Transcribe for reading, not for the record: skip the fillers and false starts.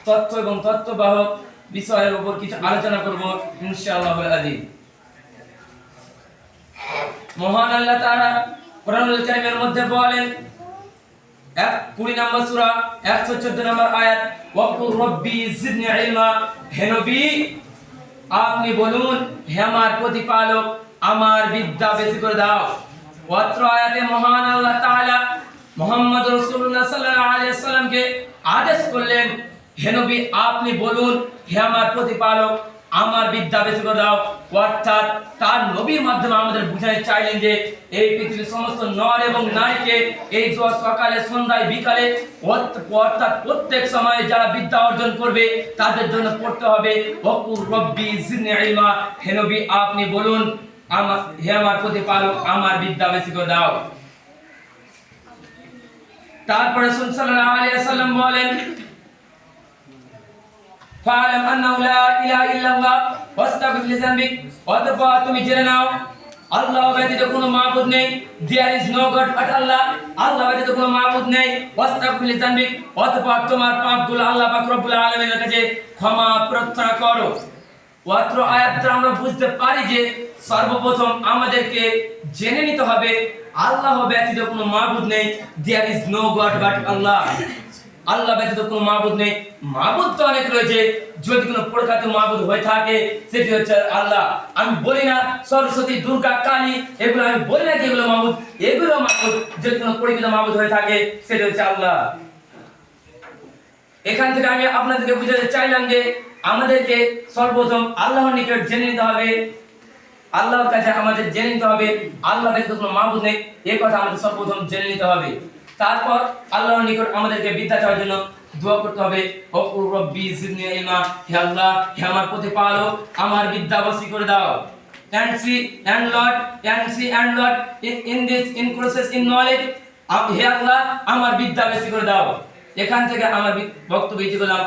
তথ্য এবং তথ্যবাহক বিষয়ের উপর কিছু আলোচনা করব ইনশাআল্লাহ আযীম। মহান আল্লাহ তাআলা কোরআনুল কারীমের মধ্যে বলেন 20 নম্বর সূরা 114 নম্বর আয়াত ওয়াকুর রব্বি জিদনি ইলমা, হে নবী আপনি বলুন হে আমার প্রতিপালক আমার বিদ্যা বেশি করে দাও। অত্র আয়াতে মহান আল্লাহ তাআলা মুহাম্মদ রাসূলুল্লাহ সাল্লাল্লাহু আলাইহি ওয়াসাল্লামকে আদেশ করলেন হে নবী আপনি বলুন হে আমার প্রতিপালক আমার বিদ্যা বেশি করে দাও। অর্থাৎ তার নবীর মাধ্যমে আমাদের বুঝাতে চাইলেন যে এই পৃথিবীর সমস্ত নর এবং নারীকে এই সকালে সন্ধ্যায় বিকালে অর্থাৎ প্রত্যেক সময়ে যারা বিদ্যা অর্জন করবে তাদের জন্য পড়তে হবে ওয়াকুর রব্বি জিদনি ইলমা, হে নবী আপনি বলুন হে আমার প্রতিপালক আমার বিদ্যা বেশি করে দাও। তারপরে সাল্লাল্লাহু আলাইহি ওয়াসাল্লাম বলেন ফাআলাম আন্নাহু লা ইলাহা ইল্লাল্লাহ ওয়াস্তাগফির লিযানবিক, অতঃপর তুমি জেনে নাও আল্লাহ ব্যতীত কোনো মাবুদ নেই, there is no God but Allah, Allah ব্যতীত কোনো মাবুদ নেই। ওয়াস্তাগফির লিযানবিক, অতঃপর তোমার পাপগুলো আল্লাহ পাক রব্বুল আলামিনের কাছে ক্ষমা প্রার্থনা করো। অত্র আয়াতটা আমরা বুঝতে পারি যে সর্বপ্রথম আমাদেরকে জেনে নিতে হবে আল্লাহ ব্যতীত কোনো মাবুদ নেই, there is no God but Allah, Allah ব্যতীত কোনো মাবুদ নেই। মাবুদ তো অনেক রয়েছে, যদি কোনো প্রখ্যাত মাবুদ হয়ে থাকে সেটি হচ্ছে আল্লাহ। আমি বলি না সরস্বতী দুর্গা কালী এগুলো আমি বলি না যে এগুলো মাবুদ, এগুলো মাবুদ। যদি কোনো পরিচিত মাবুদ হয়ে থাকে সেটি হচ্ছে আল্লাহ। এখান থেকে আমি আপনাদেরকে বুঝাতে চাইলাম যে আমাদেরকে সর্বপ্রথম আল্লাহর নিকট জেনে নিতে হবে, আল্লাহর কাছে আমাদের জেনে নিতে হবে আল্লাহ ব্যতীত কোনো মাবুদ নেই, এই কথা আমাদের সর্বপ্রথম জেনে নিতে হবে। তারপর আল্লাহর নিকট আমাদেরকে বিদ্যা চাওয়ার জন্য দোয়া করতে হবে ওয়াকুর রব্বি জিদনি ইলমা, হে আল্লাহ হে আমার প্রতিপালক আমার বিদ্যা বেশি করে দাও। and see and Lord in this increases in knowledge, হে আল্লাহ আমার বিদ্যা বেশি করে দাও। এখান থেকে আমার বক্তব্য ইতি করলাম।